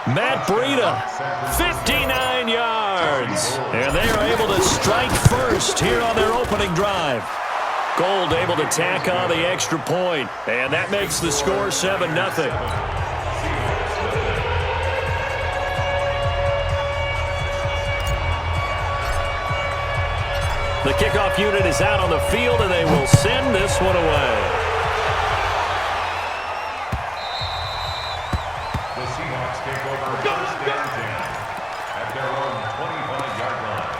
Matt Breida, 59 yards. And they are able to strike first here on their opening drive. Gold able to tack on the extra point, and that makes the score 7-0. The kickoff unit is out on the field, and they will send this one away. The Seahawks take over first and 10 at their own 25-yard line.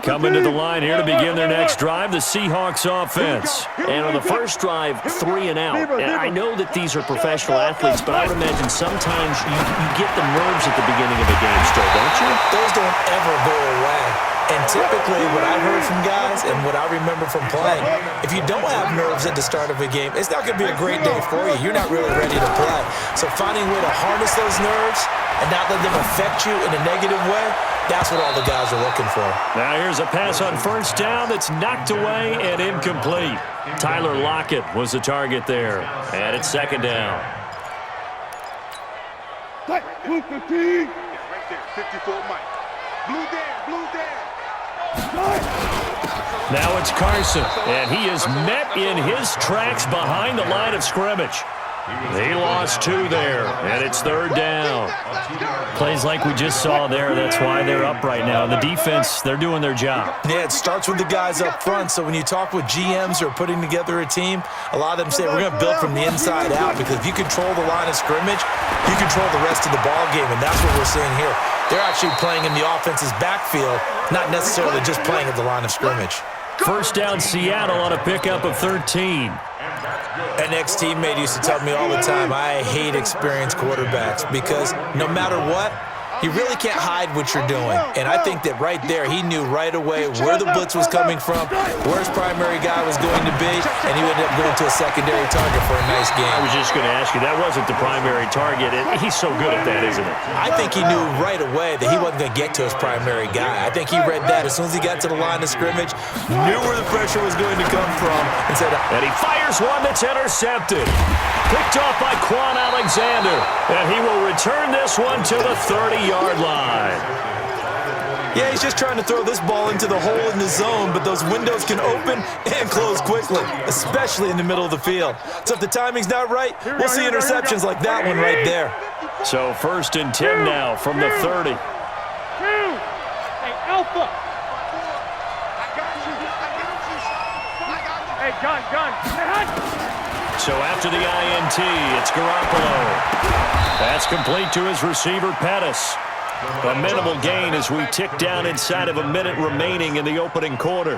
Coming to the line here to begin their next drive, the Seahawks offense. And on the first drive, 3 and out. And I know that these are professional athletes, but I would imagine sometimes you get the nerves at the beginning of a game still, don't you? Those don't ever go away. And typically what I've heard from guys and what I remember from playing, if you don't have nerves at the start of a game, it's not going to be a great day for you. You're not really ready to play. So finding a way to harness those nerves and not let them affect you in a negative way, that's what all the guys are looking for. Now here's a pass on first down that's knocked away and incomplete. Tyler Lockett was the target there. And it's second down. Right there, 54 Mike. Blue down. Now it's Carson, and he is met in his tracks behind the line of scrimmage. He lost 2 there, and it's third down. Plays like we just saw there, that's why they're up right now. The defense, they're doing their job. Yeah, it starts with the guys up front, so when you talk with GMs who are putting together a team, a lot of them say we're going to build from the inside out, because if you control the line of scrimmage, you control the rest of the ball game, and that's what we're seeing here. They're actually playing in the offense's backfield, not necessarily just playing at the line of scrimmage. First down, Seattle on a pickup of 13. An ex-teammate used to tell me all the time, I hate experienced quarterbacks because no matter what, you really can't hide what you're doing. And I think that right there, he knew right away where the blitz was coming from, where his primary guy was going to be, and he ended up going to a secondary target for a nice game. I was just going to ask you, that wasn't the primary target. He's so good at that, isn't it? I think he knew right away that he wasn't going to get to his primary guy. I think he read that as soon as he got to the line of scrimmage, knew where the pressure was going to come from, and said, and he fires one that's intercepted. Picked off by Quan Alexander, and he will return this one to the 30-yard line. Yeah, he's just trying to throw this ball into the hole in the zone, but those windows can open and close quickly, especially in the middle of the field. So if the timing's not right, we'll see interceptions like that one right there. So first and 10 now from the 30. Hey, Alpha. Hey, gun. So after the INT, it's Garoppolo. That's complete to his receiver, Pettis. A minimal gain as we tick down inside of a minute remaining in the opening quarter.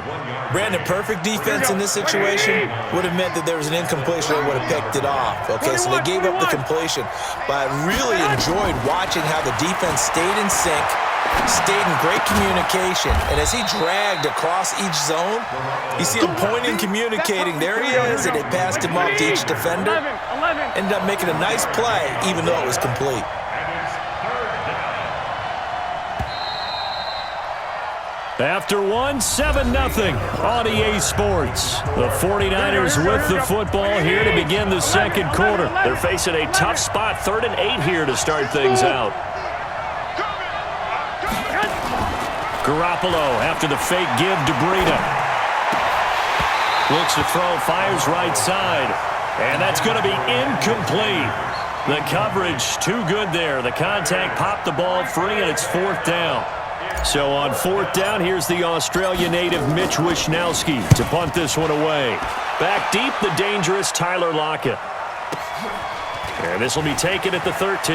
Brandon, perfect defense in this situation would have meant that there was an incompletion that would have picked it off. Okay, so they gave up the completion. But I really enjoyed watching how the defense stayed in sync, stayed in great communication, and as he dragged across each zone, you see him pointing, communicating. There he is, and it passed him off to each defender. Ended up making a nice play, even though it was complete. After one, 7-0 on EA Sports. The 49ers with the football here to begin the second quarter. They're facing a tough spot, 3rd and 8 here to start things out. Garoppolo after the fake give to Breida. Looks to throw, fires right side. And that's going to be incomplete. The coverage too good there. The contact popped the ball free, and it's 4th down. So on 4th down, here's the Australia native Mitch Wishnowsky to punt this one away. Back deep, the dangerous Tyler Lockett. And this will be taken at the 13.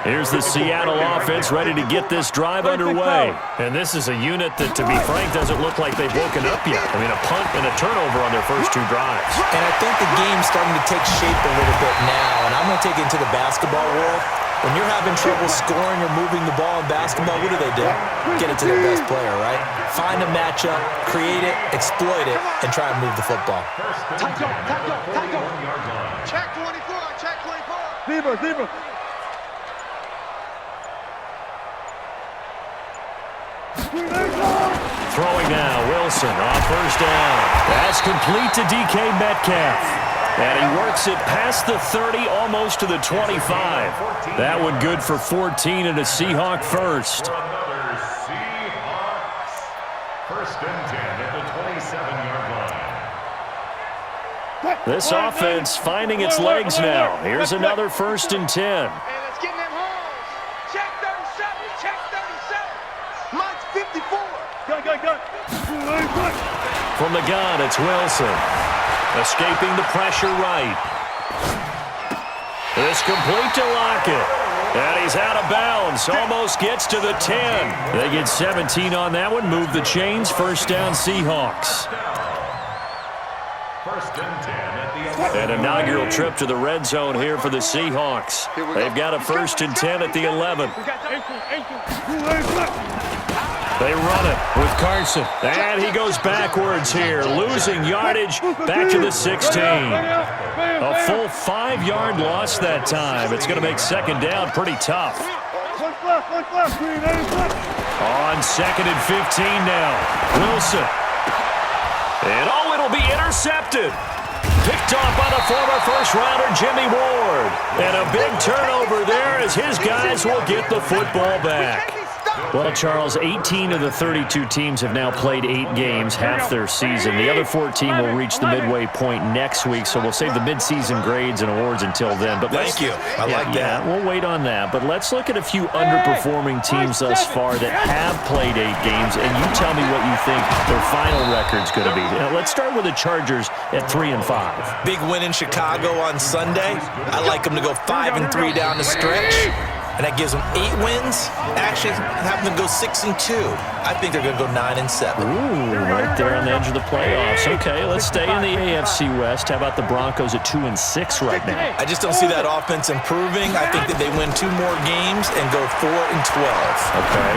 Here's the Seattle offense ready to get this drive underway. And this is a unit that, to be frank, doesn't look like they've woken up yet. I mean, a punt and a turnover on their first 2 drives. And I think the game's starting to take shape a little bit now. And I'm going to take it into the basketball world. When you're having trouble scoring or moving the ball in basketball, what do? Get it to their best player, right? Find a matchup, create it, exploit it, and try and move the football. Check 24, check 24. Zebra. Throwing now, Wilson on first down. That's complete to DK Metcalf. And he works it past the 30, almost to the 25. That one good for 14 and a Seahawk first. Another Seahawks. First and 10 at the 27-yard line. This offense finding its legs now. Here's another first and 10. Hey, let's get in them holes. Check 37, check 37. Mike's 54. Gun. From the gun, it's Wilson. Escaping the pressure right. This complete to Lockett. And he's out of bounds. Almost gets to the 10. They get 17 on that one. Move the chains. First down, Seahawks. First and 10 at the An inaugural trip to the red zone here for the Seahawks. They've got a first and 10 at the 11. They run it with Carson. And he goes backwards here, losing yardage back to the 16. A full 5-yard loss that time. It's going to make second down pretty tough. On second and 15 now. Wilson. And it'll be intercepted. Picked off by the former first-rounder Jimmy Ward. And a big turnover there as his guys will get the football back. Well, Charles, 18 of the 32 teams have now played 8 games, half their season. The other 14 will reach the midway point next week, so we'll save the midseason grades and awards until then. But Thank you. I like that. Yeah, we'll wait on that. But let's look at a few underperforming teams thus far that have played 8 games, and you tell me what you think their final record's going to be. Now, let's start with the Chargers at 3-5. Big win in Chicago on Sunday. I like them to go 5-3 down the stretch. And that gives them 8 wins. Actually, have them go 6-2. I think they're going to go 9-7. Ooh, right there on the edge of the playoffs. Okay, let's stay in the AFC West. How about the Broncos at 2-6 right now? I just don't see that offense improving. I think that they win 2 more games and go 4-12. Okay.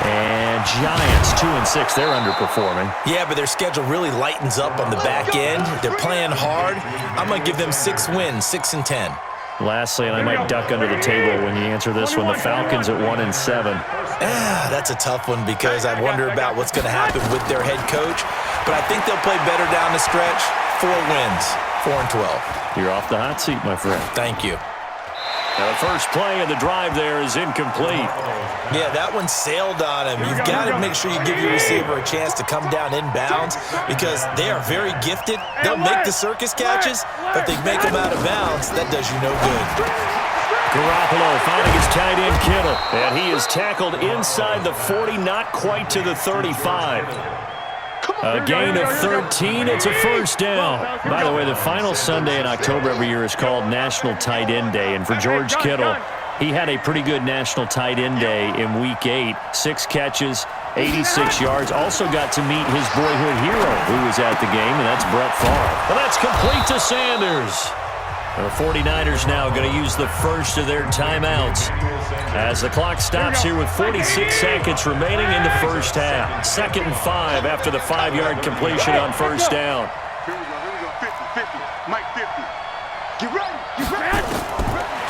And Giants 2-6. They're underperforming. Yeah, but their schedule really lightens up on the back end. They're playing hard. I'm going to give them 6 wins, 6-10. Lastly, and I might duck under the table when you answer this one, the Falcons at 1-7. That's a tough one because I wonder about what's going to happen with their head coach. But I think they'll play better down the stretch. 4 wins, 4-12. You're off the hot seat, my friend. Thank you. Now, the first play of the drive there is incomplete. Yeah, that one sailed on him. You've got to make sure you give your receiver a chance to come down inbounds because they are very gifted. They'll make the circus catches, but if they make them out of bounds, that does you no good. Garoppolo finding his tight end Kittle, and he is tackled inside the 40, not quite to the 35. A gain of 13. It's a first down. By the way, the final Sunday in October every year is called National Tight End Day. And for George Kittle, he had a pretty good National Tight End Day in Week 8. 6 catches, 86 yards. Also got to meet his boyhood hero who was at the game, and that's Brett Favre. Well, that's complete to Sanders. The 49ers now going to use the first of their timeouts as the clock stops here with 46 seconds remaining in the first half. 2nd and 5 after the 5-yard completion on first down. Here we go. 50. Mike 50. Get ready.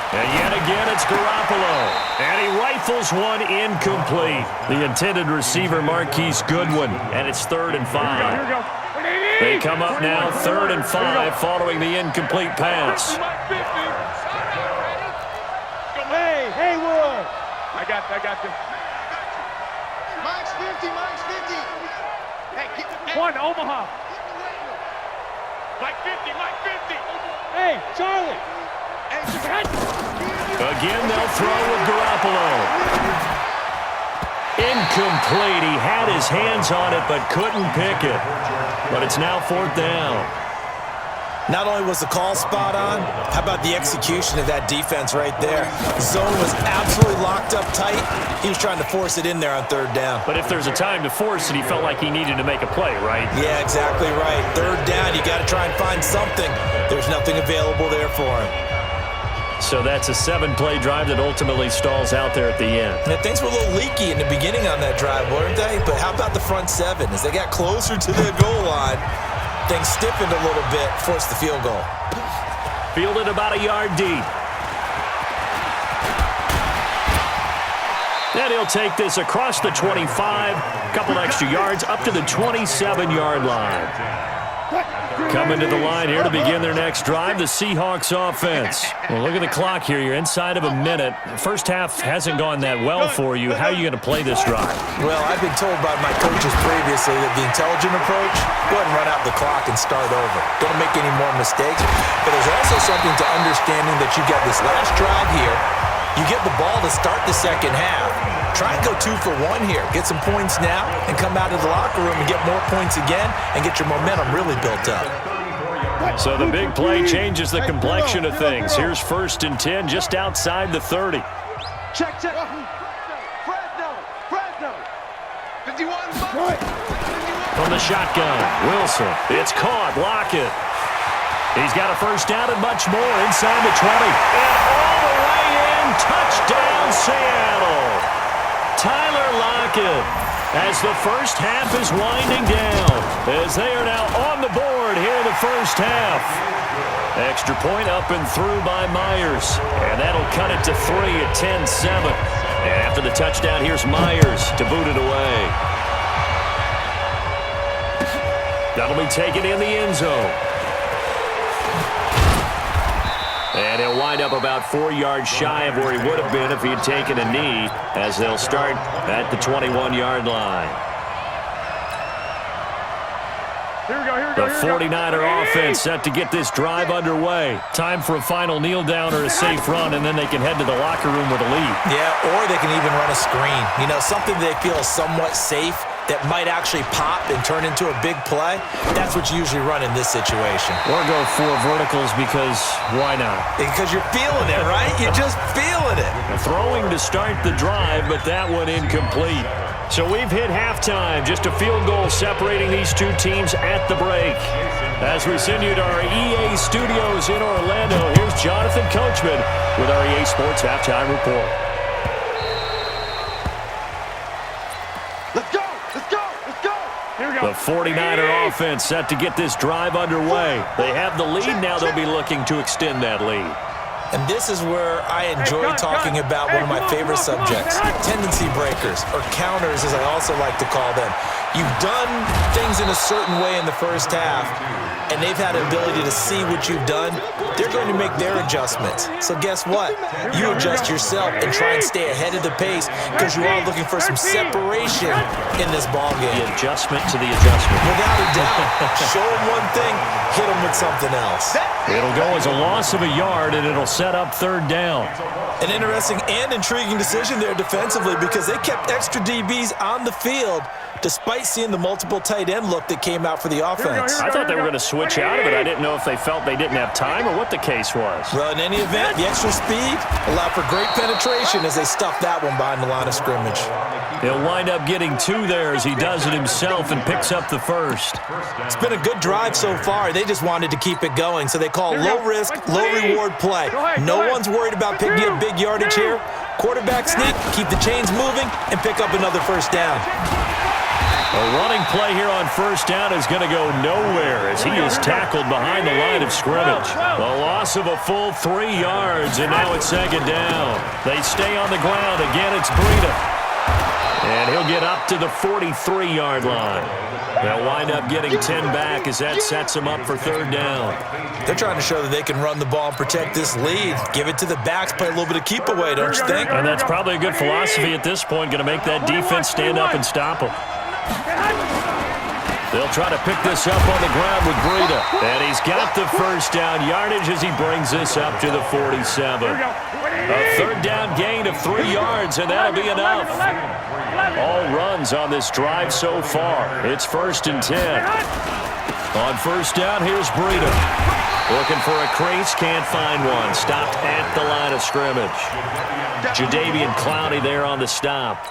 And yet again, it's Garoppolo. And he rifles one incomplete. The intended receiver, Marquise Goodwin. And it's 3rd and 5. Here we go. They come up now 3rd and 5 following the incomplete pass. Hey, Haywood. I got you. Mike's 50. Hey, one, Omaha. Mike 50. Hey, Charlie. Again, they'll throw with Garoppolo. Incomplete. He had his hands on it but couldn't pick it. But it's now 4th down. Not only was the call spot on, how about the execution of that defense right there? Zone was absolutely locked up tight. He was trying to force it in there on 3rd down. But if there's a time to force it, he felt like he needed to make a play, right? Yeah, exactly right. 3rd down, you got to try and find something. There's nothing available there for him. So that's a 7-play drive that ultimately stalls out there at the end. Now, things were a little leaky in the beginning on that drive, weren't they? But how about the front 7? As they got closer to the goal line, things stiffened a little bit, forced the field goal. Fielded about a yard deep. And he'll take this across the 25, a couple extra yards, up to the 27-yard line. Coming to the line here to begin their next drive, the Seahawks offense. Well, look at the clock here. You're inside of a minute. First half hasn't gone that well for you. How are you going to play this drive? Well, I've been told by my coaches previously that the intelligent approach, go ahead and run out the clock and start over. Don't make any more mistakes. But there's also something to understanding that you got this last drive here. You get the ball to start the second half. Try and go 2 for 1 here. Get some points now and come out of the locker room and get more points again and get your momentum really built up. So the big play changes the complexion of things. Here's 1st and 10 just outside the 30. Check. Fresno. 51. From the shotgun, Wilson. It's caught. Lockett. He's got a first down and much more inside the 20. And all the way in. Touchdown, Seattle. Tyler Lockett, as the first half is winding down, as they are now on the board here in the first half. Extra point up and through by Myers, and that'll cut it to 3 at 10-7. And after the touchdown, here's Myers to boot it away. That'll be taken in the end zone. And he'll wind up about 4 yards shy of where he would have been if he had taken a knee, as they'll start at the 21-yard line. The 49er offense set to get this drive underway. Time for a final kneel down or a safe run, and then they can head to the locker room with a lead. Yeah, or they can even run a screen. You know, something they feel is somewhat safe that might actually pop and turn into a big play. That's what you usually run in this situation. Or go 4 verticals because why not? Because you're feeling it, right? You're just feeling it. Throwing to start the drive, but that one incomplete. So we've hit halftime. Just a field goal separating these two teams at the break. As we send you to our EA studios in Orlando, here's Jonathan Coachman with our EA Sports Halftime Report. The 49er offense set to get this drive underway. They have the lead. Now they'll be looking to extend that lead. And this is where I enjoy talking about one of my favorite subjects, tendency breakers, or counters as I also like to call them. You've done things in a certain way in the first half, and they've had the ability to see what you've done. They're going to make their adjustments. So guess what? You adjust yourself and try and stay ahead of the pace because you are looking for some separation in this ballgame. The adjustment to the adjustment. Without a doubt. Show them one thing, hit them with something else. It'll go as a loss of a yard, and it'll set up 3rd down. An interesting and intriguing decision there defensively because they kept extra DBs on the field despite seeing the multiple tight end look that came out for the offense. I thought they were going to switch out of it. I didn't know if they felt they didn't have time or what the case was. Well, in any event, the extra speed allowed for great penetration as they stuffed that one behind the line of scrimmage. He'll wind up getting 2 there as he does it himself and picks up the first. It's been a good drive so far. They just wanted to keep it going, so they call low-risk, low-reward play. No one's worried about picking up big yardage here. Quarterback sneak, keep the chains moving, and pick up another first down. A running play here on first down is going to go nowhere as he is tackled behind the line of scrimmage. A loss of a full 3 yards, and now it's 2nd down. They stay on the ground. Again, it's Breida. And he'll get up to the 43-yard line. They'll wind up getting 10 back as that sets them up for 3rd down. They're trying to show that they can run the ball and protect this lead. Give it to the backs, play a little bit of keep away, don't you think? And that's probably a good philosophy at this point, going to make that defense stand up and stop them. They'll try to pick this up on the ground with Breida. And he's got the first down yardage as he brings this up to the 47. A 3rd down gain of 3 yards, and that'll be enough. All runs on this drive so far. It's 1st and 10. On first down, here's Breida. Looking for a crease, can't find one. Stopped at the line of scrimmage. Jadeveon Clowney there on the stop.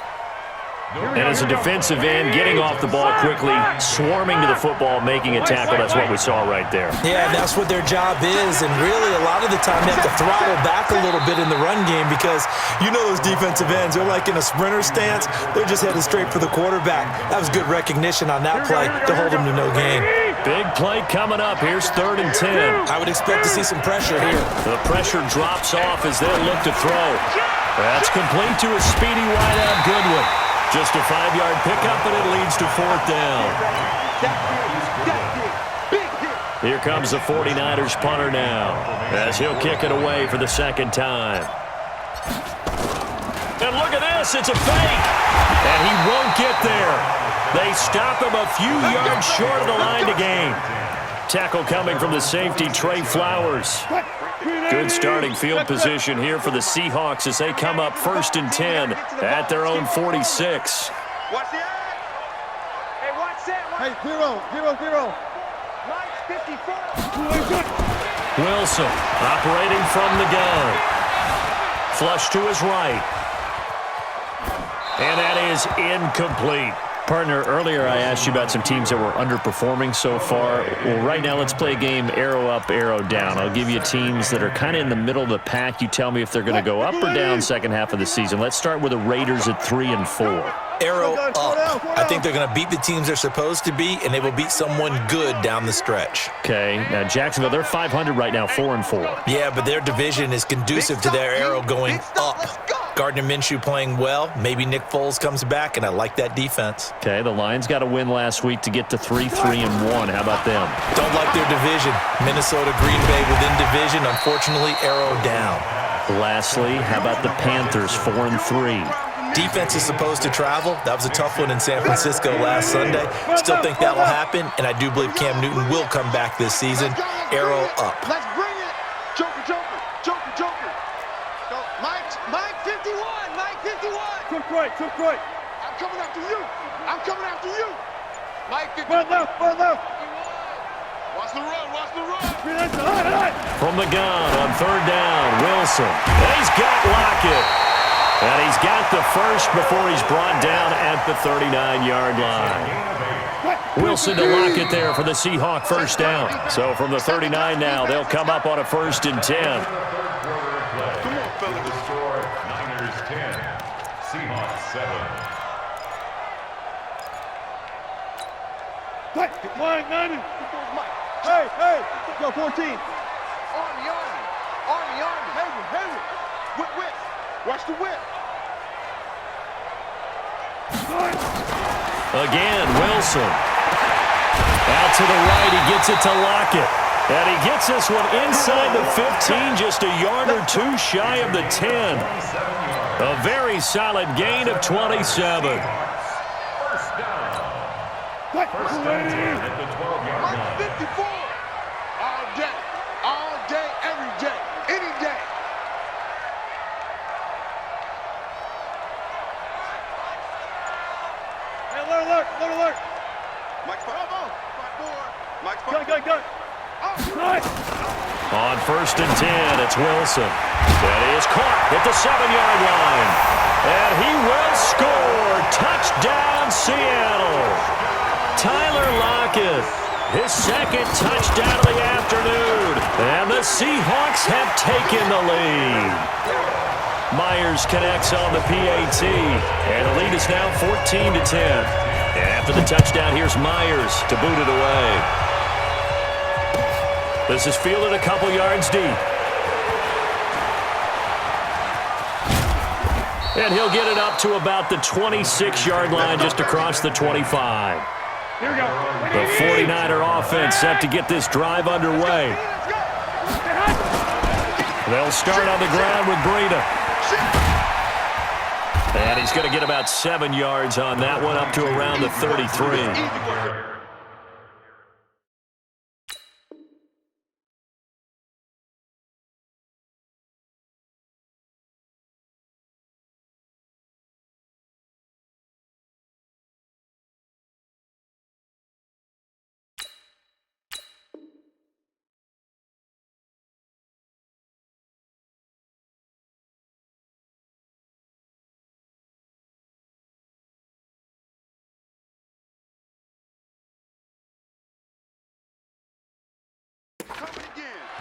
And as a defensive end, getting off the ball quickly, swarming to the football, making a tackle, that's what we saw right there. Yeah, that's what their job is, and really a lot of the time they have to throttle back a little bit in the run game because you know those defensive ends, they're like in a sprinter stance. They're just headed straight for the quarterback. That was good recognition on that play to hold them to no gain. Big play coming up. Here's 3rd and 10. I would expect to see some pressure here. The pressure drops off as they'll look to throw. That's complete to a speedy wideout Goodwin. Just a 5-yard pickup, and it leads to 4th down. Here comes the 49ers punter now, as he'll kick it away for the 2nd time. And look at this, it's a fake. And he won't get there. They stop him a few yards short of the line to gain. Tackle coming from the safety, Trey Flowers. Good starting field position here for the Seahawks as they come up 1st and 10 at their own 46. Watch the eye. Hey, watch that. Hey, 0-0-0. Mike's 54. Wilson operating from the gun. Flush to his right. And that is incomplete. Partner, earlier I asked you about some teams that were underperforming so far. Well, right now let's play a game arrow up, arrow down. I'll give you teams that are kind of in the middle of the pack. You tell me if they're going to go up or down second half of the season. Let's start with the Raiders at 3 and 4. Arrow up. I think they're going to beat the teams they're supposed to beat, and they will beat someone good down the stretch. Okay, now Jacksonville, they're 500 right now, 4 and 4. Yeah, but their division is conducive to their arrow going up. Gardner Minshew playing well. Maybe Nick Foles comes back, and I like that defense. Okay, the Lions got a win last week to get to 3-1. How about them? Don't like their division. Minnesota, Green Bay within division. Unfortunately, arrow down. Lastly, how about the Panthers, 4 and 3? Defense is supposed to travel. That was a tough one in San Francisco last Sunday. Still think that'll happen, and I do believe Cam Newton will come back this season. Arrow up. Let's bring it. Joker. Go. Mike 51. Mike 51. Took right. I'm coming after you. Mike 51. Right left. Watch the run. From the gun on 3rd down, Wilson. And he's got Lockett. And he's got the first before he's brought down at the 39-yard line. Wilson to Lockett there for the Seahawk 1st down. So from the 39 now, they'll come up on a 1st and 10. Come on, fellas. The score, Niners 10, Seahawks 7. Mike, 90. Hey. Go 14. Army. Hayward. Whip. Watch the whip. Again, Wilson. Out to the right, he gets it to Lockett. And he gets this one inside the 15, just a yard or two shy of the 10. A very solid gain of 27. First down. First and 10 at the 12-yard line. 54. All day, every day, any day. Alert. Mike 5. Mike 5. Go. On 1st and 10, it's Wilson. That is caught at the 7-yard line. And he will score. Touchdown, Seattle. Tyler Lockett, his 2nd touchdown of the afternoon. And the Seahawks have taken the lead. Myers connects on the PAT. And the lead is now 14-10. And after the touchdown, here's Myers to boot it away. This is fielded a couple yards deep. And he'll get it up to about the 26-yard line, just across the 25. Here we go. The 49er offense set to get this drive underway. They'll start on the ground with Breida. And he's going to get about 7 yards on that one, up to around the 33.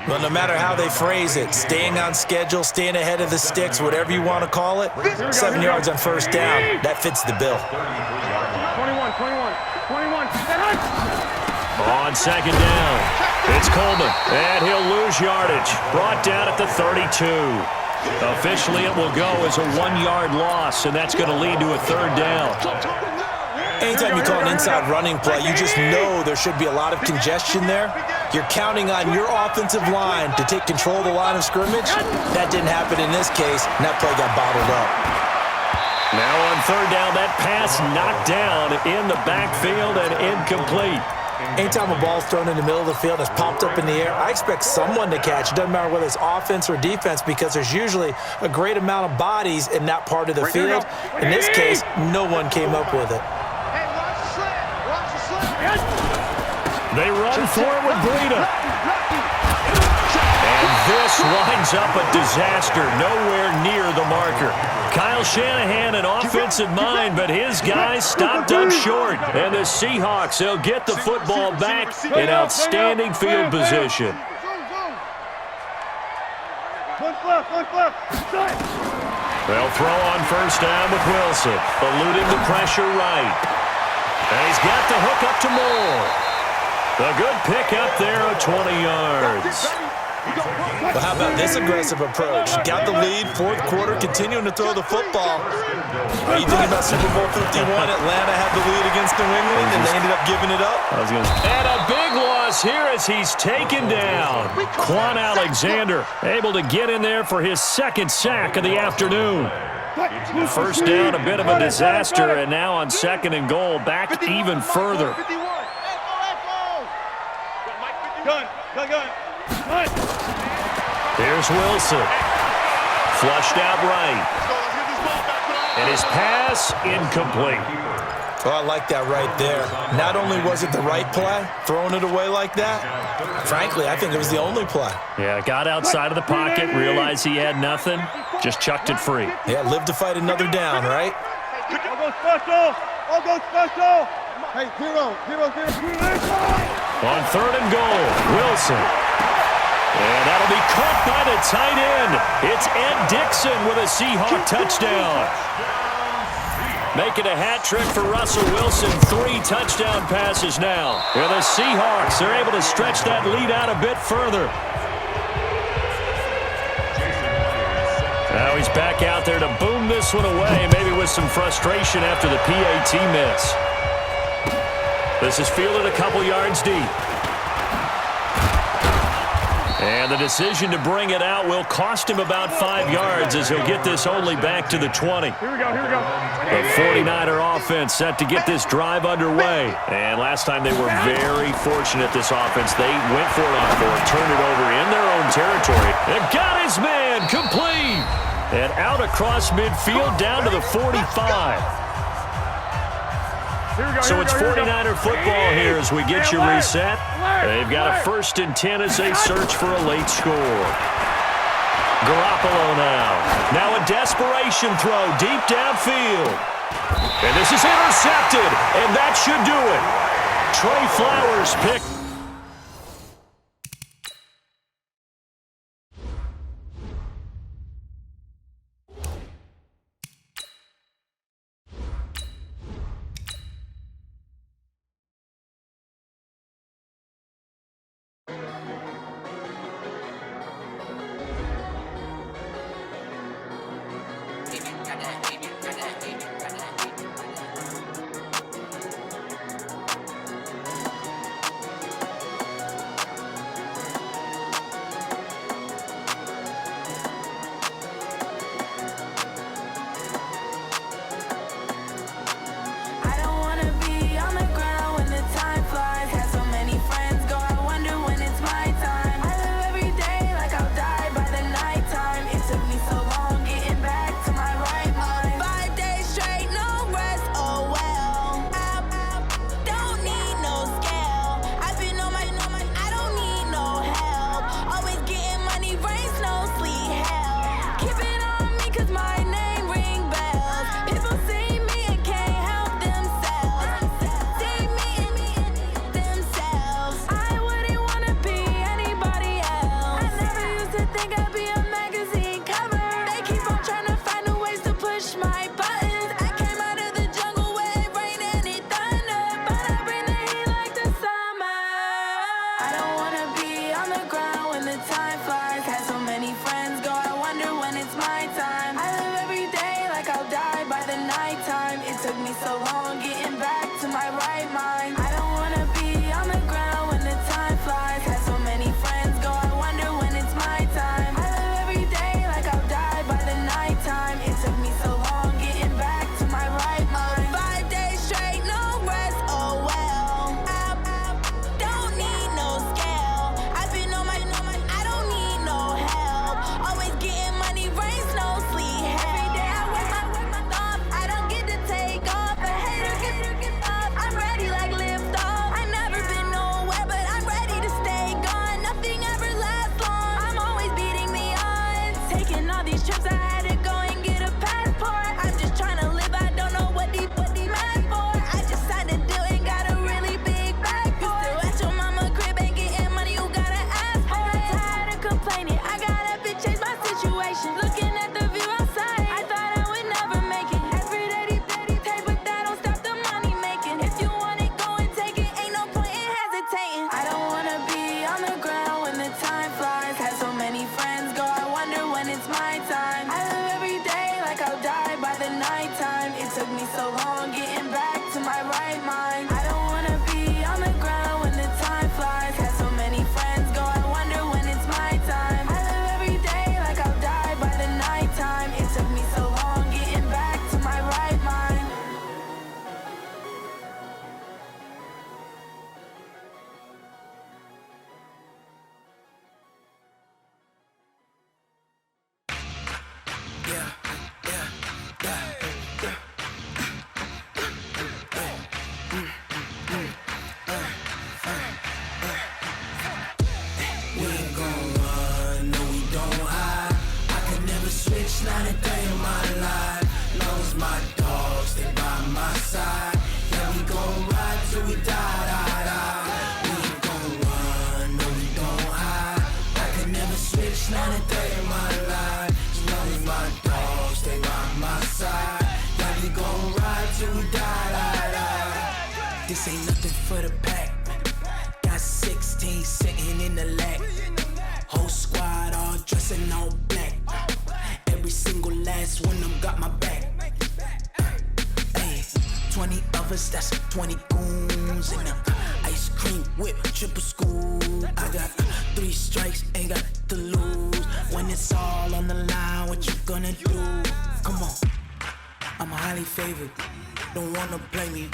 Well, no matter how they phrase it, staying on schedule, staying ahead of the sticks, whatever you want to call it, 7 yards on first down, that fits the bill. 21. On second down, it's Coleman, and he'll lose yardage. Brought down at the 32. Officially, it will go as a 1-yard loss, and that's going to lead to a third down. Anytime you call an inside running play, you just know there should be a lot of congestion there. You're counting on your offensive line to take control of the line of scrimmage. That didn't happen in this case, and that play got bottled up. Now on third down, that pass knocked down in the backfield and incomplete. Anytime a ball's thrown in the middle of the field and it's popped up in the air, I expect someone to catch. It doesn't matter whether it's offense or defense because there's usually a great amount of bodies in that part of the field. In this case, no one came up with it. They run forward with Breida. And this winds up a disaster, nowhere near the marker. Kyle Shanahan, an offensive mind, but his guys stopped up short. And the Seahawks, they'll get the football back in outstanding field position. They'll throw on first down with Wilson, eluding the pressure right. And he's got the hook up to Moore. A good pick up there of 20 yards. Well, how about this aggressive approach? Got the lead, fourth quarter, continuing to throw the football. Are you thinking about Super Bowl 51? Atlanta had the lead against New England, and they ended up giving it up? And a big loss here as he's taken down. Quan Alexander able to get in there for his second sack of the afternoon. First down, a bit of a disaster, and now on second and goal, back even further. Here's Wilson. Flushed out right. And his pass incomplete. Oh, I like that right there. Not only was it the right play, throwing it away like that, frankly, I think it was the only play. Yeah, got outside of the pocket, realized he had nothing, just chucked it free. Yeah, live to fight another down, right? I'll go special. I'll go special. Hey, zero. On third and goal, Wilson. And that'll be caught by the tight end. It's Ed Dixon with a Seahawk touchdown. Making a hat trick for Russell Wilson. 3 touchdown passes now. And the Seahawks are able to stretch that lead out a bit further. Now he's back out there to boom this one away, maybe with some frustration after the PAT miss. This is fielded a couple yards deep. And the decision to bring it out will cost him about 5 yards as he'll get this only back to the 20. Here we go. The 49er offense set to get this drive underway. And last time they were very fortunate, this offense. They went for it on 4, turned it over in their own territory. And got his man complete. And out across midfield down to the 45. So it's 49er football here as we get you reset. They've got a 1st and 10 as they search for a late score. Garoppolo now. Now a desperation throw deep downfield. And this is intercepted, and that should do it. Trey Flowers picked. choppers, that's 20 goons in them. Ice cream whip, triple school. I got 3 strikes, ain't got to lose. When it's all on the line, what you gonna do? Come on, I'm highly favored. Don't wanna play me,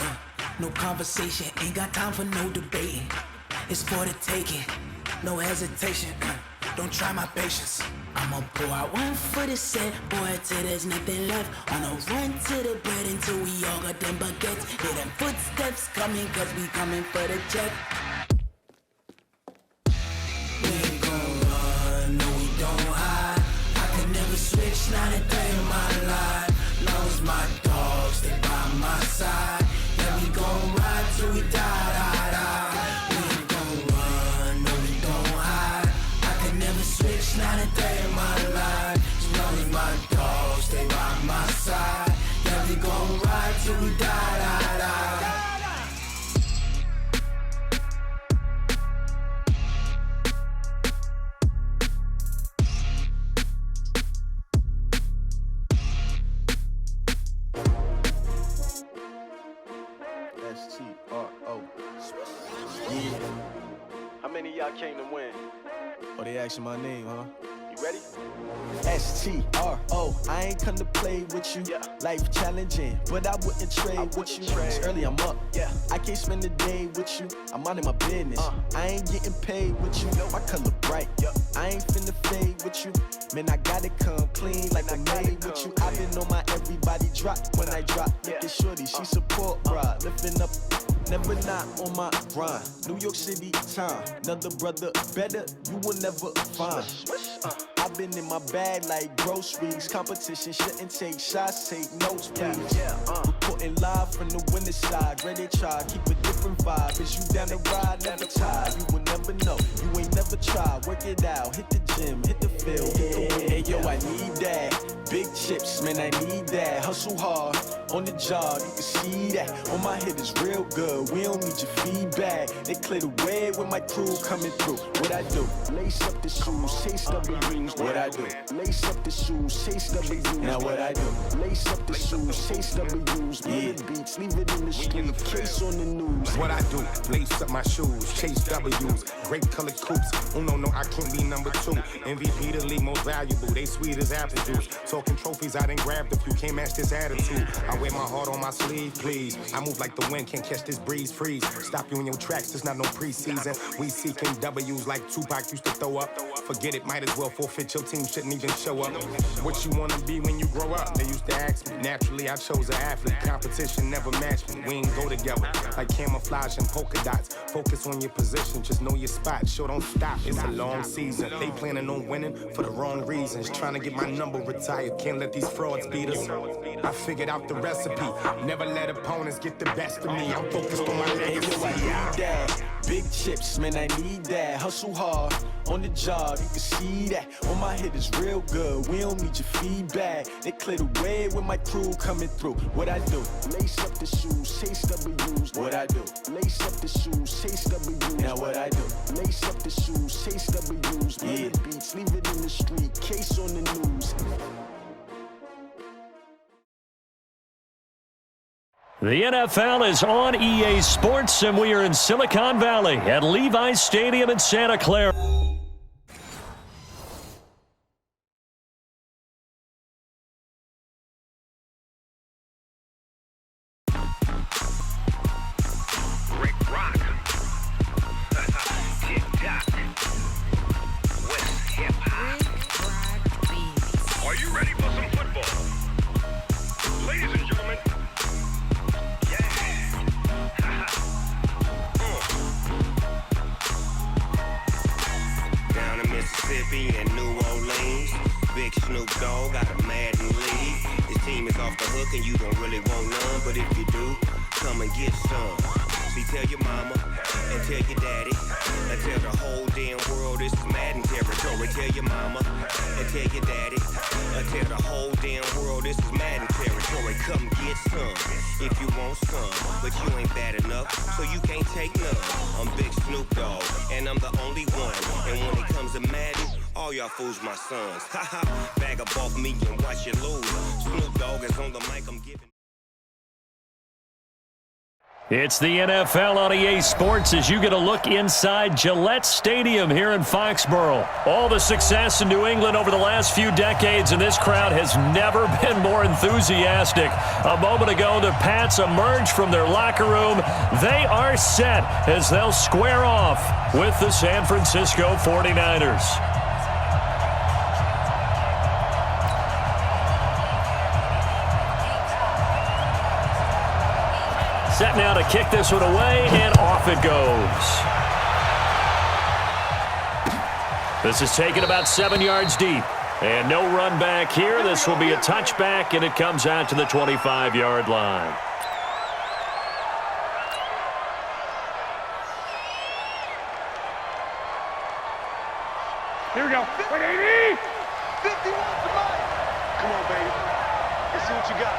no conversation, ain't got time for no debating. It's for the taking, no hesitation. Don't try my patience. I'ma pour out one for the set, boy, till there's nothing left. On a run to the bread until we all got them baguettes. Hear them footsteps coming, cause we coming for the check. We ain't gon' run, no we don't hide. I could never switch, not a day in my life. Long as my dogs, they by my side. Yeah, we gon' ride till we die. We ain't gon' run, no we don't hide. I could never switch, not a day in my life. As long as my dogs, they by my side. Yeah, we gon' ride till we die. S-T-R-O. Yeah. How many of y'all came to win? Oh, they asking my name, huh? You ready? S-T-R-O. I ain't come to play with you. Yeah. Life challenging, but I wouldn't trade with you. It's early, I'm up. Yeah. I can't spend the day with you. I'm minding my business. I ain't getting paid with you. My color bright. Yep. I ain't finna fade with you. Man, I gotta come clean like I'm made with you. I've been on my everybody drop when I drop. Look at shorty, she support, bruh. Lifting up, never not on my grind. New York City time, another brother better, you will never find. I've been in my bag like groceries. Competition shouldn't take shots, take notes, please. Reporting live from the winter side. Ready to try, keep a different vibe. Is you down the ride, never tired. You will never know, you ain't never tried. Work it out, hit the gym, hit the field. Hey yo, I need that. Big chips, man, I need that. Hustle hard, on the job, you can see that. On my head is real good, we don't need your feedback. They clear the way with my crew coming through. What I do? Lace up the shoes, chase W's. What I do? Lace up the shoes, chase W's. Now what I do? Lace up the shoes, chase W's. Yeah. Beats, leave it in the street, case on the news. What I do? Lace up my shoes, chase W's. Grape colored coops. Oh no, I can't be number 2. MVP the league most valuable. They sweet as apple juice. Talking trophies, I done grabbed a few. Can't match this attitude. I wear my heart on my sleeve, please. I move like the wind, can't catch this breeze. Freeze. Stop you in your tracks. There's not no preseason. We seeking W's like Tupac used to throw up. Forget it, might as well forfeit. Your team shouldn't even show up. What you wanna be when you grow up? They used to ask me. Naturally, I chose an athlete. Competition never matched me. We ain't go together like camouflage and polka dots. Focus on your position, just know your spot. Sure, don't stop. It's a long season. They planning on winning for the wrong reasons. Trying to get my number retired. Can't let these frauds beat us. I figured out the recipe. Never let opponents get the best of me. I'm focused on my legacy. Big chips, man, I need that. Hustle hard, on the job, you can see that. On my head is real good, we don't need your feedback. They clear the way with my crew coming through. What I do? Lace up the shoes, chase W's. What I do? Lace up the shoes, chase W's. Now what I do? Lace up the shoes, chase W's. Yeah. Beats, leave it in the street, case on the news. The NFL is on EA Sports, and we are in Silicon Valley at Levi's Stadium in Santa Clara. Rick Rock. Tick-tock. West hip-hop. Are you ready for some football? Ladies and gentlemen. Down in Mississippi and New Orleans, Big Snoop Dogg got a Madden league. His team is off the hook and you don't really want none, but if you do, come and get some. See, tell your mama and tell your daddy and tell the whole damn world this is Madden territory. Tell your mama and tell your daddy and tell the whole damn world this is Madden territory. Come get some if you want some, but you ain't bad enough, so you can't take none. I'm Big Snoop Dogg, and I'm the only one. And when it comes to Madden, all y'all fools my sons. Haha, bag up off me and watch you lose. Snoop Dogg is on the mic, I'm giving. It's the NFL on EA Sports as you get a look inside Gillette Stadium here in Foxborough. All the success in New England over the last few decades, and this crowd has never been more enthusiastic. A moment ago, the Pats emerged from their locker room. They are set as they'll square off with the San Francisco 49ers. Set now to kick this one away, and off it goes. This is taken about 7 yards deep. And no run back here. This will be a touchback, and it comes out to the 25-yard line. Here we go. 180! 51 to Mike. Come on, baby. Let's see what you got.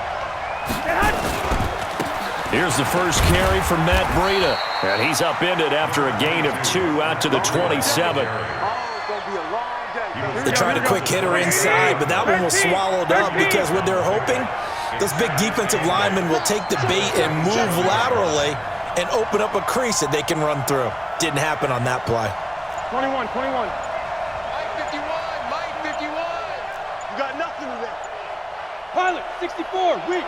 Here's the first carry from Matt Breida. And he's upended after a gain of 2 out to the 27. They tried a quick hitter inside, but that one was swallowed up because what they're hoping, those big defensive linemen will take the bait and move laterally and open up a crease that they can run through. Didn't happen on that play. 21. Mike 51. Mike 51. You got nothing to that. Pilot, 64. Weak.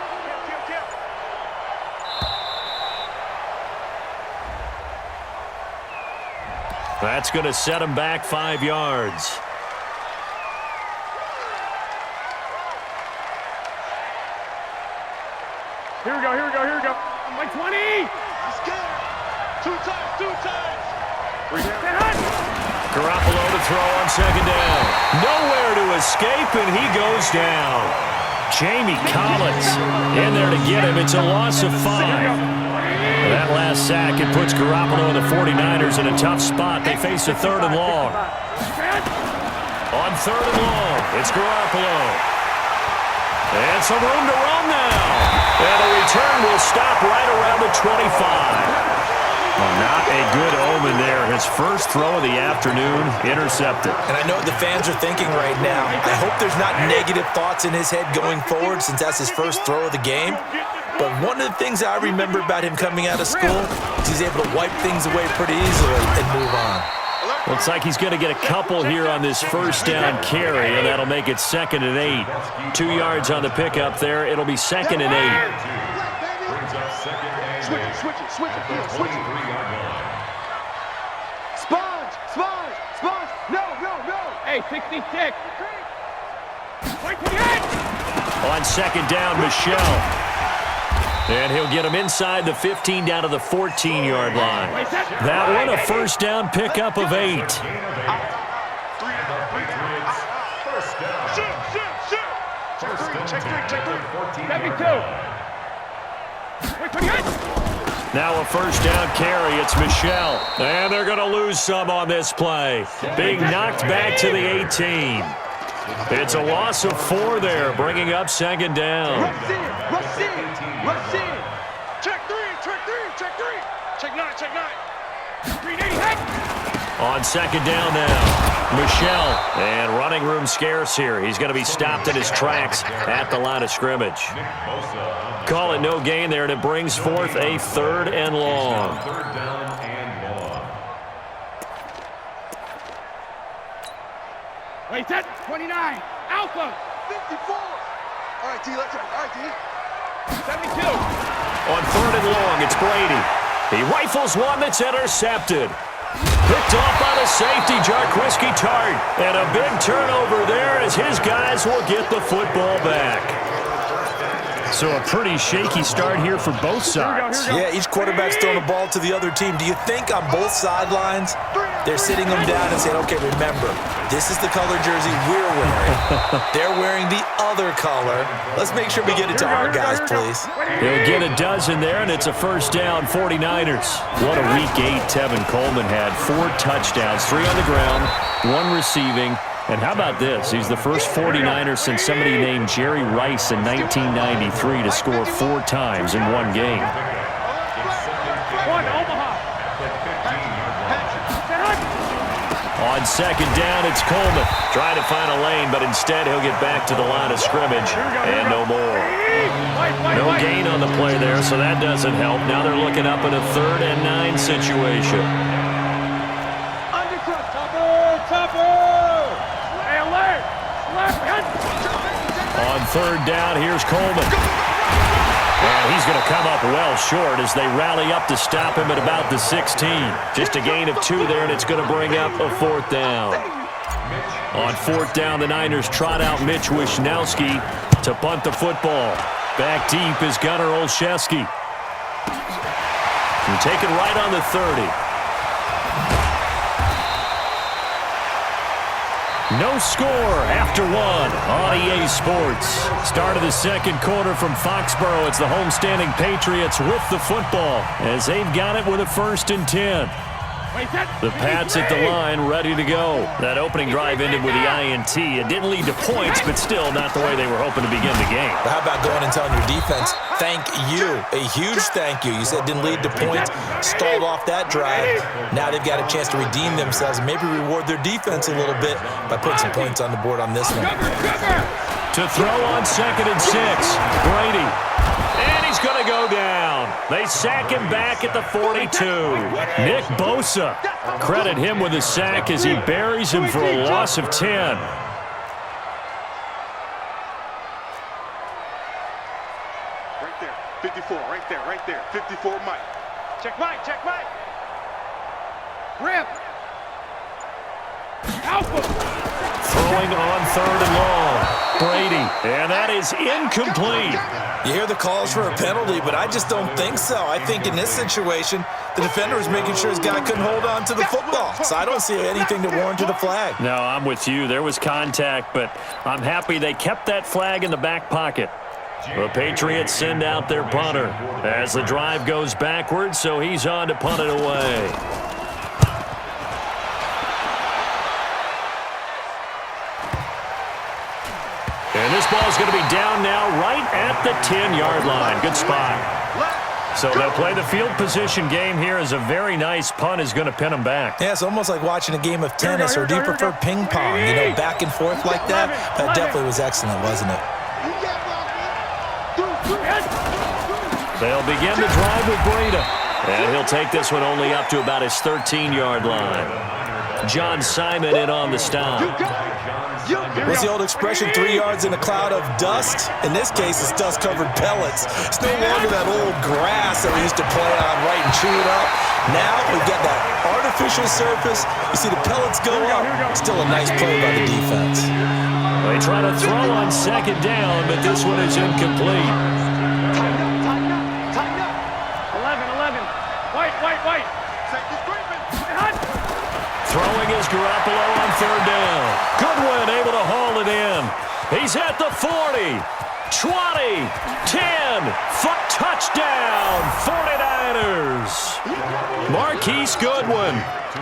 That's going to set him back 5 yards. Here we go. Mike 20. He's scared. Two times. Garoppolo to throw on second down. Nowhere to escape, and he goes down. Jamie Collins in there to get him. It's a loss of 5. That last sack, it puts Garoppolo and the 49ers in a tough spot. They face a 3rd and long. On 3rd and long, it's Garoppolo. And some room to run now. And the return will stop right around the 25. Well, not a good omen there. His first throw of the afternoon intercepted. And I know what the fans are thinking right now. I hope there's not negative thoughts in his head going forward since that's his first throw of the game. But one of the things I remember about him coming out of school is he's able to wipe things away pretty easily and move on. Looks like he's going to get a couple here on this first down carry, and that'll make it 2nd and 8. 2 yards on the pickup there. It'll be 2nd and 8. Switch it. Sponge. No. Hey, 66. On 2nd down, Michelle. And he'll get him inside the 15 down to the 14-yard line. That one, a first down pickup of 8. Now a first down carry. It's Michelle. And they're going to lose some on this play. Being knocked back to the 18. It's a loss of 4 there, bringing up 2nd down. Rush in. Check 3. Check 9. 380. On 2nd down now, Michelle. And running room scarce here. He's going to be stopped in his tracks at the line of scrimmage. Call it no gain there, and it brings forth a 3rd and long. Wait, set. 29. Alpha. 54. All right, T, let's go. 72. On 3rd and long, it's Brady. He rifles one that's intercepted. Picked off by the safety, Jarquiski Tart. And a big turnover there as his guys will get the football back. So a pretty shaky start here for both sides. Yeah, each quarterback's throwing the ball to the other team. Do you think on both sidelines they're sitting them down and saying, okay, remember, this is the color jersey we're wearing. They're wearing the other color. Let's make sure we get it to our guys, please. He'll get a dozen there, and it's a first down, 49ers. What a week 8 Tevin Coleman had. 4 touchdowns, 3 on the ground, 1 receiving. And how about this? He's the first 49er since somebody named Jerry Rice in 1993 to score 4 times in one game. On on second down, it's Coleman. Trying to find a lane, but instead he'll get back to the line of scrimmage, and no more. No gain on the play there, so that doesn't help. Now they're looking up in a 3rd and 9 situation. On 3rd down, here's Coleman. And he's going to come up well short as they rally up to stop him at about the 16. Just a gain of 2 there, and it's going to bring up a 4th down. On 4th down, the Niners trot out Mitch Wishnowski to punt the football. Back deep is Gunnar Olszewski. And take it right on the 30. No score after 1 on EA Sports. Start of the 2nd quarter from Foxborough. It's the homestanding Patriots with the football as they've got it with a 1st and 10. The Pats at the line, ready to go. That opening drive ended with the INT. It didn't lead to points, but still not the way they were hoping to begin the game. But how about going and telling your defense, thank you, a huge thank you. You said it didn't lead to points, stalled off that drive. Now they've got a chance to redeem themselves and maybe reward their defense a little bit by putting some points on the board on this one. To throw on 2nd and 6, Brady. And he's going to go down. They sack him back at the 42. Nick Bosa. Credit him with a sack as he buries him for a loss of 10. Right there, 54, right there, 54, Mike. Check Mike. Rip. Alpha. Throwing on 3rd and long. Brady, and that is incomplete. You hear the calls for a penalty, but I just don't think so. I think in this situation, the defender was making sure his guy couldn't hold on to the football. So I don't see anything to warrant a flag. No, I'm with you. There was contact, but I'm happy they kept that flag in the back pocket. The Patriots send out their punter as the drive goes backwards, so he's on to punt it away. And this ball is going to be down now right at the 10-yard line. Good spot. So they'll play the field position game here as a very nice punt is going to pin them back. Yeah, it's almost like watching a game of tennis, or do you prefer ping pong? You know, back and forth like that? That definitely was excellent, wasn't it? They'll begin the drive with Breda. And he'll take this one only up to about his 13-yard line. John Simon in on the stop. What's the old expression, 3 yards in a cloud of dust? In this case, it's dust-covered pellets. It's no longer that old grass that we used to play on, right, and chew it up. Now we've got that artificial surface. You see the pellets go up. Still a nice play by the defense. They try to throw on 2nd down, but this one is incomplete. Tighten up. 11. White. Throwing is Garoppolo on 3rd down. Goodwin able to haul it in. He's at the 40, 20, 10, touchdown, 49ers. Marquise Goodwin,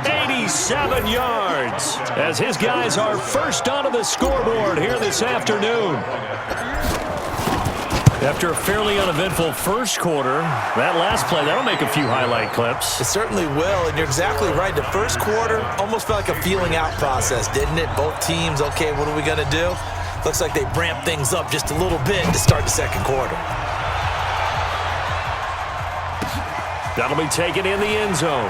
87 yards, as his guys are first onto the scoreboard here this afternoon. After a fairly uneventful first quarter, that last play, that'll make a few highlight clips. It certainly will, and you're exactly right. The first quarter almost felt like a feeling out process, didn't it? Both teams, okay, what are we going to do? Looks like they ramped things up just a little bit to start the second quarter. That'll be taken in the end zone.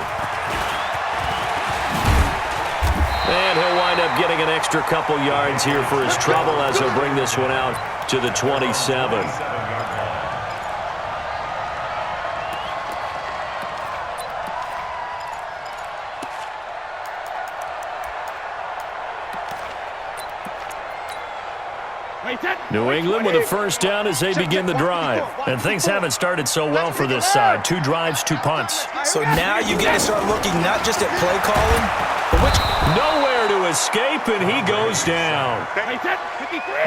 And he'll wind up getting an extra couple yards here for his trouble as he'll bring this one out to the 27. New England with a first down as they begin the drive. And things haven't started so well for this side. 2 drives, 2 punts. So now you got to start looking not just at play calling, but which... Nowhere to escape, and he goes down.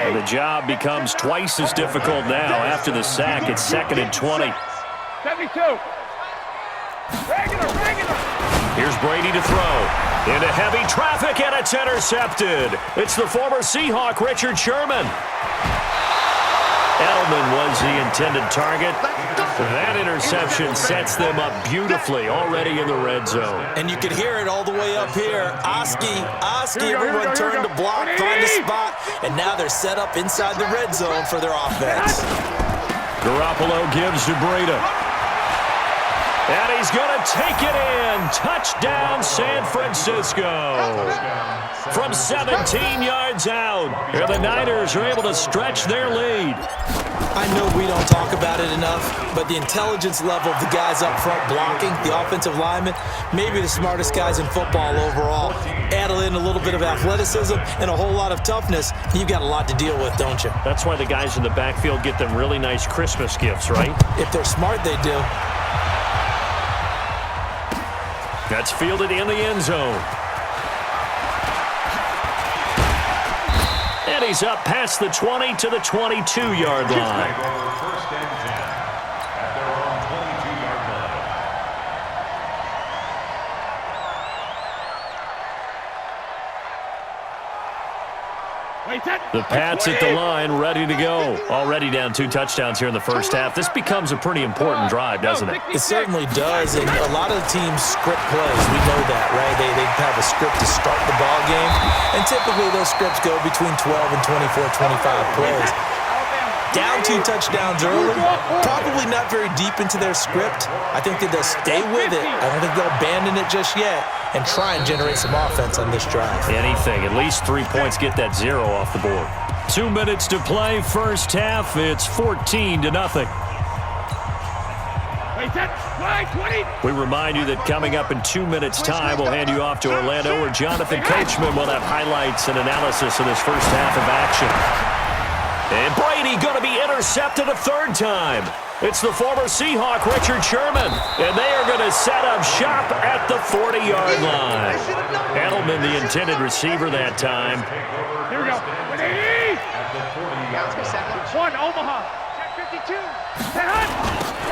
And the job becomes twice as difficult now after the sack. It's 2nd and 20. 72. Regular. Here's Brady to throw. Into heavy traffic, and it's intercepted. It's the former Seahawk, Richard Sherman. Edelman was the intended target. That interception sets them up beautifully already in the red zone. And you could hear it all the way up here. Oski, everyone turned to block, find a spot, and now they're set up inside the red zone for their offense. Garoppolo gives to Breida. And he's going to take it in. Touchdown, San Francisco. From 17 yards out, the Niners are able to stretch their lead. I know we don't talk about it enough, but the intelligence level of the guys up front blocking, the offensive linemen, maybe the smartest guys in football overall. Add in a little bit of athleticism and a whole lot of toughness, you've got a lot to deal with, don't you? That's why the guys in the backfield get them really nice Christmas gifts, right? If they're smart, they do. That's fielded in the end zone. And he's up past the 20 to the 22-yard line. First and 10 at their own 22-yard line. The Pats at the line, ready to go. Already down 2 touchdowns here in the first half. This becomes a pretty important drive, doesn't it? It certainly does, and a lot of the teams script plays. We know that, right? They have a script to start the ball game, and typically those scripts go between 12 and 24, 25 plays. Down 2 touchdowns early, probably not very deep into their script. I think that they'll stay with it. I don't think they'll abandon it just yet and try and generate some offense on this drive. Anything. At least 3 points, get that 0 off the board. 2 minutes to play, first half. It's 14-0. We remind you that coming up in 2 minutes' time, we'll hand you off to Orlando, where Jonathan Coachman will have highlights and analysis of this first half of action. And Brady going to be intercepted a third time. It's the former Seahawk, Richard Sherman, and they are going to set up shop at the 40-yard line. Edelman, the intended receiver that time. Here we go. 1, Omaha. Check 52.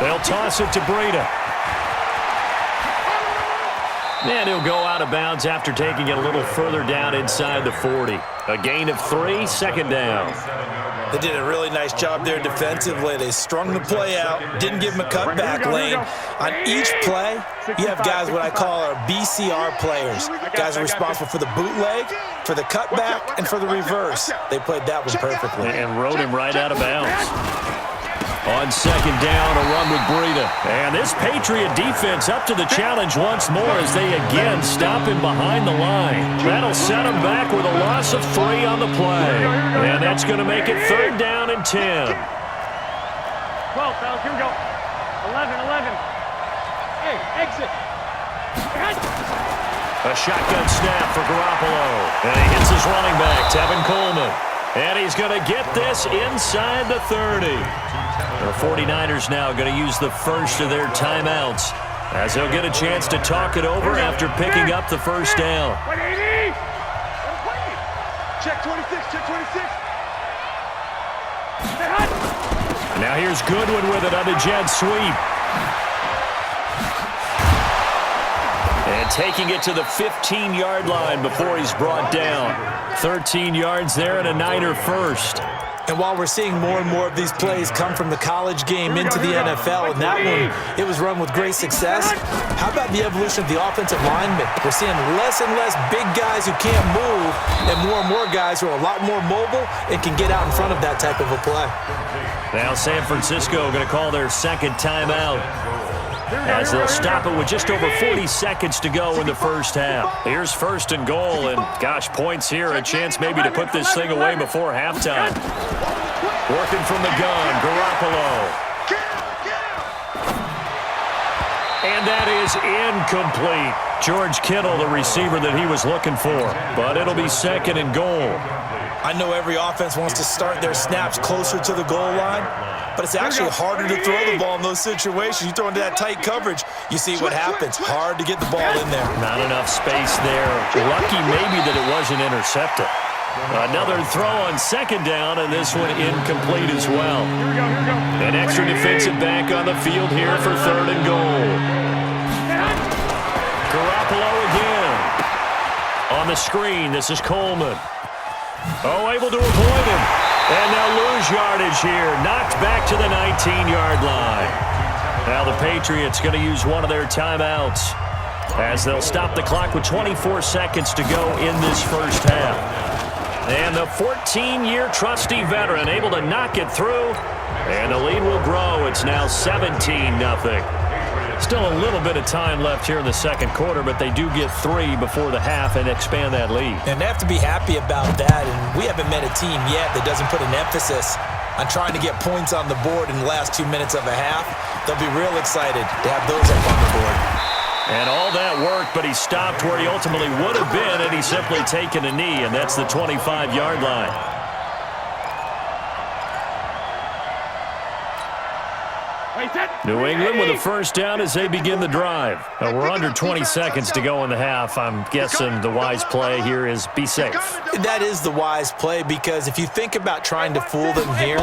They'll toss it to Breida. And he'll go out of bounds after taking it a little further down inside the 40. A gain of 3, second down. They did a really nice job there defensively. They strung the play out, didn't give him a cutback lane. On each play, you have guys what I call our BCR players. Guys are responsible for the bootleg, for the cutback, and for the reverse. They played that one perfectly. And rode him right out of bounds. On second down, a run with Breida. And this Patriot defense up to the challenge once more as they again stop him behind the line. That'll set him back with a loss of 3 on the play. And that's going to make it third down and 10. 12, fellas, here we go. 11. Hey, exit. A shotgun snap for Garoppolo. And he hits his running back, Tevin Coleman. And he's going to get this inside the 30. The 49ers now going to use the first of their timeouts as they'll get a chance to talk it over after picking up the first down. Check 26, check 26. Now here's Goodwin with it on the jet sweep. And taking it to the 15-yard line before he's brought down. 13 yards there and a Niner first. And while we're seeing more and more of these plays come from the college game into the NFL, and that one, it was run with great success, how about the evolution of the offensive linemen? We're seeing less and less big guys who can't move and more guys who are a lot more mobile and can get out in front of that type of a play. Now San Francisco going to call their second timeout as they'll stop it with just over 40 seconds to go in the first half. Here's first and goal, and gosh, points here, a chance maybe to put this thing away before halftime. Working from the gun, Garoppolo. And that is incomplete. George Kittle, the receiver that he was looking for, but it'll be second and goal. I know every offense wants to start their snaps closer to the goal line, but it's actually harder to throw the ball in those situations. You throw into that tight coverage, you see what happens. Hard to get the ball in there. Not enough space there. Lucky maybe that it wasn't intercepted. Another throw on second down, and this one incomplete as well. An extra defensive back on the field here for third and goal. Garoppolo again. On the screen, this is Coleman. Oh, able to avoid him. And they'll lose yardage here. Knocked back to the 19-yard line. Now the Patriots going to use one of their timeouts as they'll stop the clock with 24 seconds to go in this first half. And the 14-year trusty veteran able to knock it through, and the lead will grow. It's now 17-0. Still a little bit of time left here in the second quarter, but they do get 3 before the half and expand that lead. And they have to be happy about that, and we haven't met a team yet that doesn't put an emphasis on trying to get points on the board in the last 2 minutes of a half. They'll be real excited to have those up on the board. And all that work, but he stopped where he ultimately would have been, and he's simply taken a knee, and that's the 25-yard line. New England with a first down as they begin the drive. We're under 20 seconds to go in the half. I'm guessing the wise play here is be safe. That is the wise play, because if you think about trying to fool them here,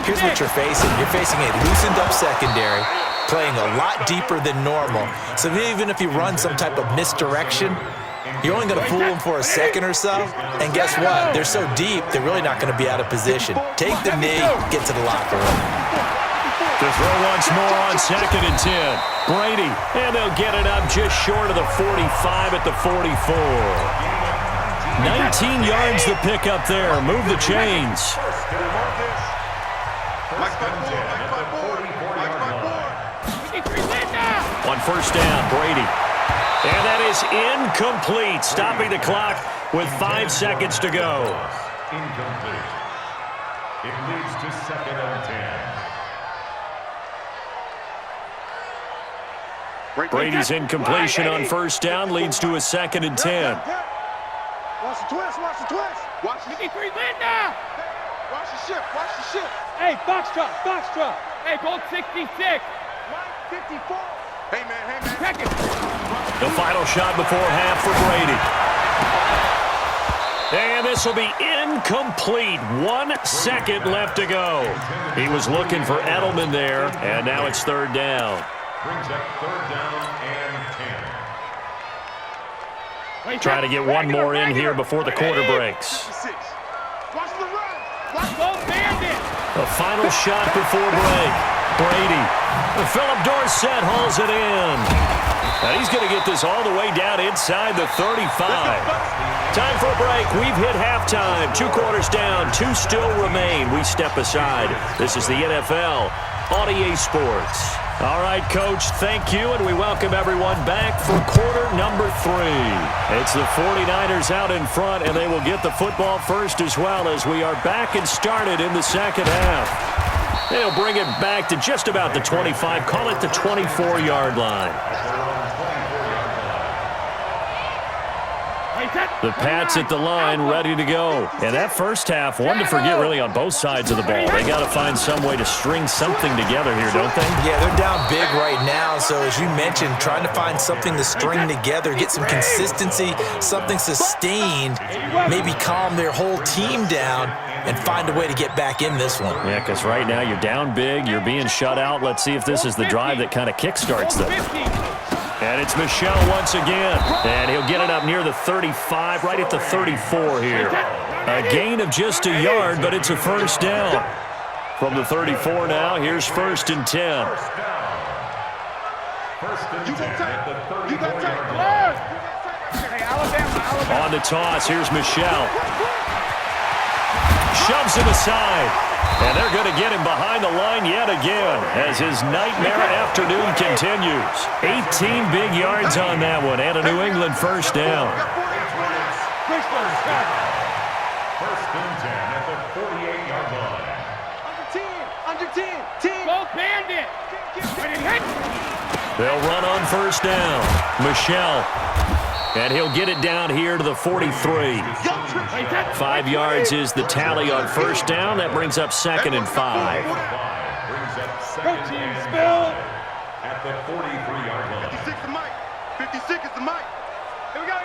here's what you're facing. You're facing a loosened-up secondary, playing a lot deeper than normal. So even if you run some type of misdirection, you're only going to fool them for a second or so. And guess what? They're so deep, they're really not going to be out of position. Take the knee, get to the locker room. To throw once more on 2nd and 10. Brady, and they'll get it up just short of the 45 at the 44. 19 yards to pick up there. Move the chains. On first down, Brady. And that is incomplete, stopping the clock with 5 seconds to go. Incomplete. It leads to 2nd and 10. Brady's incompletion on first down leads to a 2nd and 10. Watch the twist, watch the twist. Watch the 53 Linda. Watch the shift, watch the shift. Hey, Foxtrot, Foxtrot. Hey, go 66. 54. Hey, man. Check it. The final shot before half for Brady. And this will be incomplete. 1 second left to go. He was looking for Edelman there, and now it's 3rd down. Brings up 3rd down and 10. Trying to get one more in here before the quarter breaks. Watch the run. Go Bandit. The final shot before break. Brady. Philip Dorsett hauls it in. Now he's going to get this all the way down inside the 35. Time for a break. We've hit halftime. 2 quarters down. 2 still remain. We step aside. This is the NFL on EA Sports. All right, Coach, thank you, and we welcome everyone back for quarter number 3. It's the 49ers out in front, and they will get the football first as well as we are back and started in the second half. They'll bring it back to just about the 25, call it the 24-yard line. The Pats at the line, ready to go. And that first half, one to forget really on both sides of the ball. They got to find some way to string something together here, don't they? Yeah, they're down big right now. So as you mentioned, trying to find something to string together, get some consistency, something sustained, maybe calm their whole team down and find a way to get back in this one. Yeah, because right now you're down big, you're being shut out. Let's see if this is the drive that kind of kickstarts them. And it's Michel once again. And he'll get it up near the 35, right at the 34 here. A gain of just a yard, but it's a first down. From the 34 now, here's 1st and 10. On the toss, here's Michel. Shoves him aside. And they're going to get him behind the line yet again as his nightmare afternoon continues. 18 big yards on that one and a New England first down. First and 10 at the 48-yard line. Under 10. Go Bandit. They'll run on first down. Michel. And he'll get it down here to the 43. 5 yards is the tally on first down. That brings up 2nd and 5. Brings up 2nd and 5 at the 43-yard line. 56 the mic. 56 is the mic. Here we go.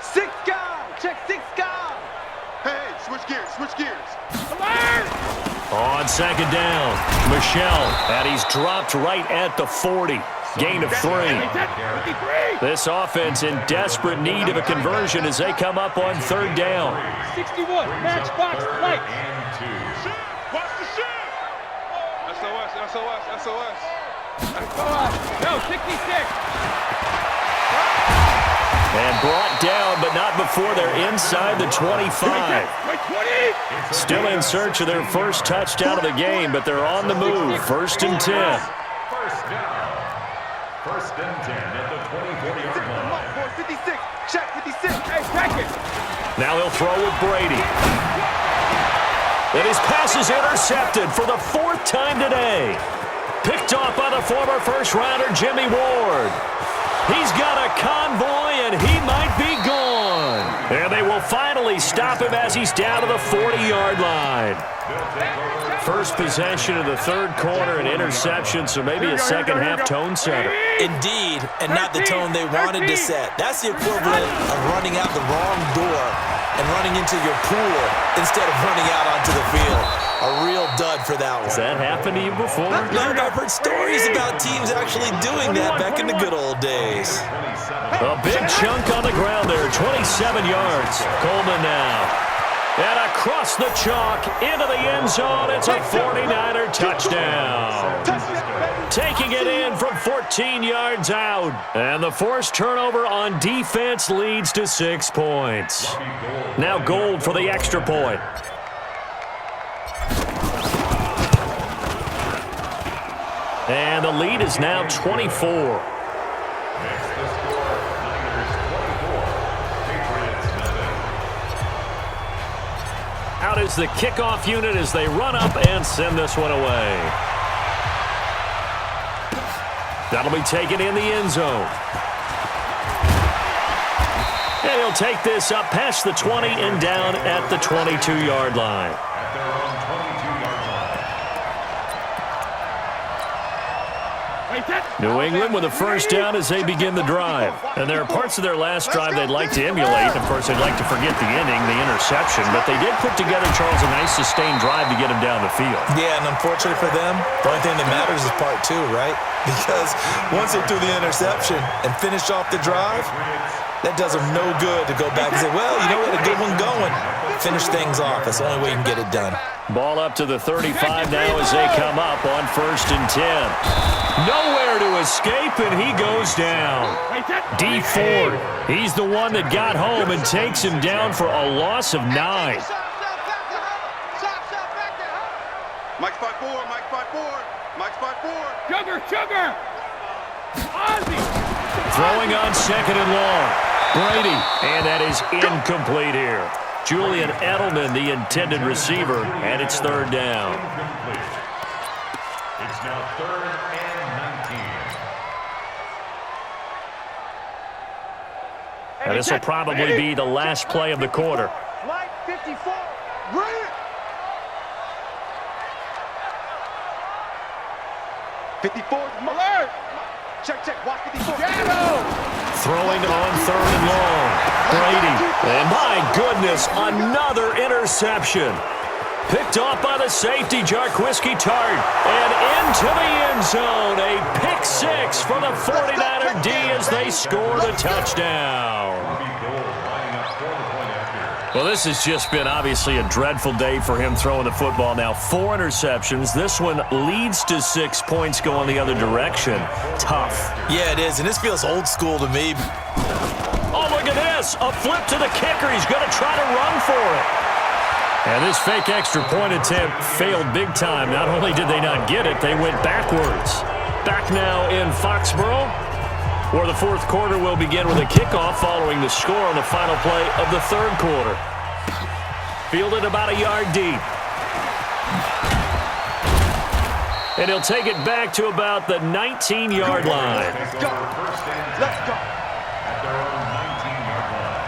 6 guy. Check 6 guy. Hey, switch gears. On 2nd down, Michel. And he's dropped right at the 40. Gain of 3. This offense in desperate need of a conversion as they come up on 3rd down. 61, matchbox, light. Watch the shift. SOS. No, 66. And brought down, but not before they're inside the 25. Still in search of their first touchdown of the game, but they're on the move. 1st and 10. First down. 1st and 10 at the 24-yard line. 56. Check 56. Hey, check it. Now he'll throw with Brady. And his pass is intercepted for the 4th time today. Picked off by the former first-rounder Jimmy Ward. He's got a convoy, and he might be gone. And they will finally stop him as he's down to the 40-yard line. First possession of the 3rd quarter, an interception, so maybe a second-half tone setter. Indeed, and not the tone they wanted to set. That's the equivalent of running out the wrong door and running into your pool instead of running out onto the field. A real dud for that one. Has that happened to you before? No, I've heard stories about teams actually doing that back in the good old days. A big chunk on the ground there, 27 yards. Coleman now. And across the chalk, into the end zone, it's a 49er touchdown. Taking it in from 14 yards out. And the forced turnover on defense leads to 6 points. Now Gold for the extra point. And the lead is now 24. Out is the kickoff unit as they run up and send this one away. That'll be taken in the end zone. And he'll take this up past the 20 and down at the 22-yard line. At their own 22-yard line. New England with a first down as they begin the drive. And there are parts of their last drive they'd like to emulate. Of course, they'd like to forget the ending, the interception. But they did put together, Charles, a nice sustained drive to get him down the field. Yeah, and unfortunately for them, the only thing that matters is part 2, right? Because once they threw the interception and finished off the drive, that does them no good to go back and say, well, you know, we had a good one going. Finish things off. That's the only way you can get it done. Ball up to the 35 now as they come up on 1st and 10. Nowhere to escape, and he goes down. D Ford, he's the one that got home and takes him down for a loss of 9. Mike 5-4, Mike 5-4, Mike 5-4. Sugar! Ozzy! Throwing on 2nd and long. Brady, and that is incomplete here. Julian Edelman, the intended receiver, and it's 3rd down. Incomplete. It's now 3rd and 19. And this will probably be the last play of the quarter. Mike 54. Run it. 54 alert. Check. Watch 54. Throwing on 3rd and long. Brady. And my goodness, another interception. Picked off by the safety, Jarquiski Tart. And into the end zone. A pick 6 for the 49er D as they score the touchdown. Well, this has just been obviously a dreadful day for him throwing the football now. 4 interceptions. This one leads to 6 points going the other direction. Tough. Yeah, it is, and this feels old school to me. Oh, look at this. A flip to the kicker. He's going to try to run for it. And this fake extra point attempt failed big time. Not only did they not get it, they went backwards. Back now in Foxborough, where the 4th quarter will begin with a kickoff following the score on the final play of the 3rd quarter. Fielded about a yard deep. And he'll take it back to about the 19-yard line. Let's go. At their own 19-yard line.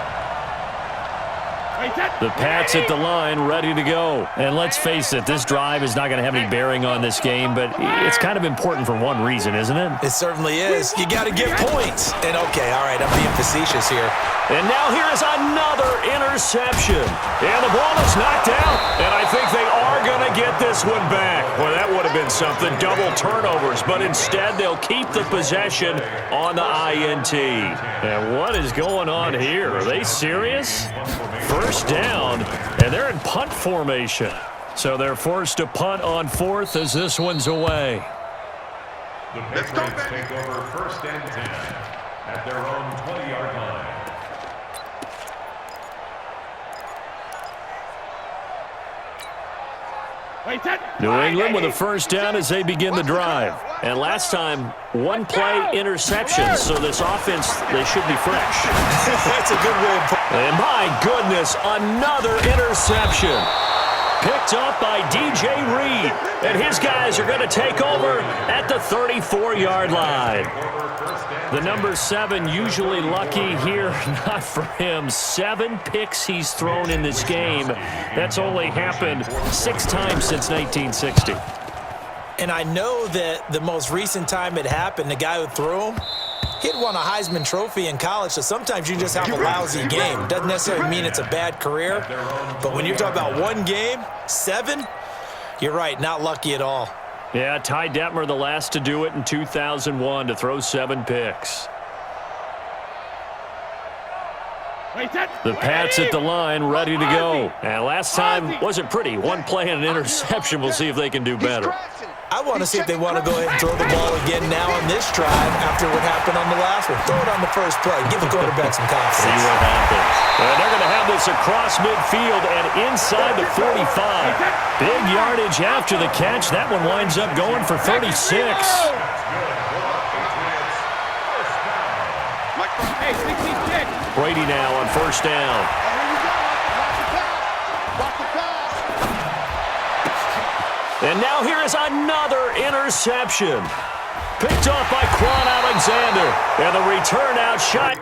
The Pats at the line, ready to go. And let's face it, this drive is not going to have any bearing on this game, but it's kind of important for one reason, isn't it? It certainly is. You got to get points. And okay, all right, I'm being facetious here. And now here's another interception. And the ball is knocked out, and I think they are going to get this one back. Well, that would have been something, double turnovers, but instead they'll keep the possession on the INT. And what is going on here? Are they serious? First down, and they're in punt formation. So they're forced to punt on 4th as this one's away. The Patriots take over 1st and 10 at their own 20-yard line. New England with a first down as they begin the drive. And last time, one play interception, so this offense, they should be fresh. That's a good way of putting it. And my goodness, another interception. Picked up by DJ Reed. And his guys are going to take over at the 34-yard line. The number 7 usually lucky here. Not for him. 7 picks he's thrown in this game. That's only happened 6 times since 1960. And I know that the most recent time it happened, the guy who threw him, he'd won a Heisman Trophy in college, so sometimes you just have a lousy game. Doesn't necessarily mean it's a bad career, but when you're talking about one game, 7, you're right, not lucky at all. Yeah, Ty Detmer, the last to do it in 2001, to throw 7 picks. The Pats at the line, ready to go. And last time wasn't pretty. One play and an interception. We'll see if they can do better. I want to see if they want to go ahead and throw the ball again now on this drive after what happened on the last one. Throw it on the first play. Give the quarterback some confidence. See what happens. And they're going to have this across midfield and inside the 45. Big yardage after the catch. That one winds up going for 36. Brady now on first down. And now here is another interception. Picked off by Quan Alexander. And the return out shot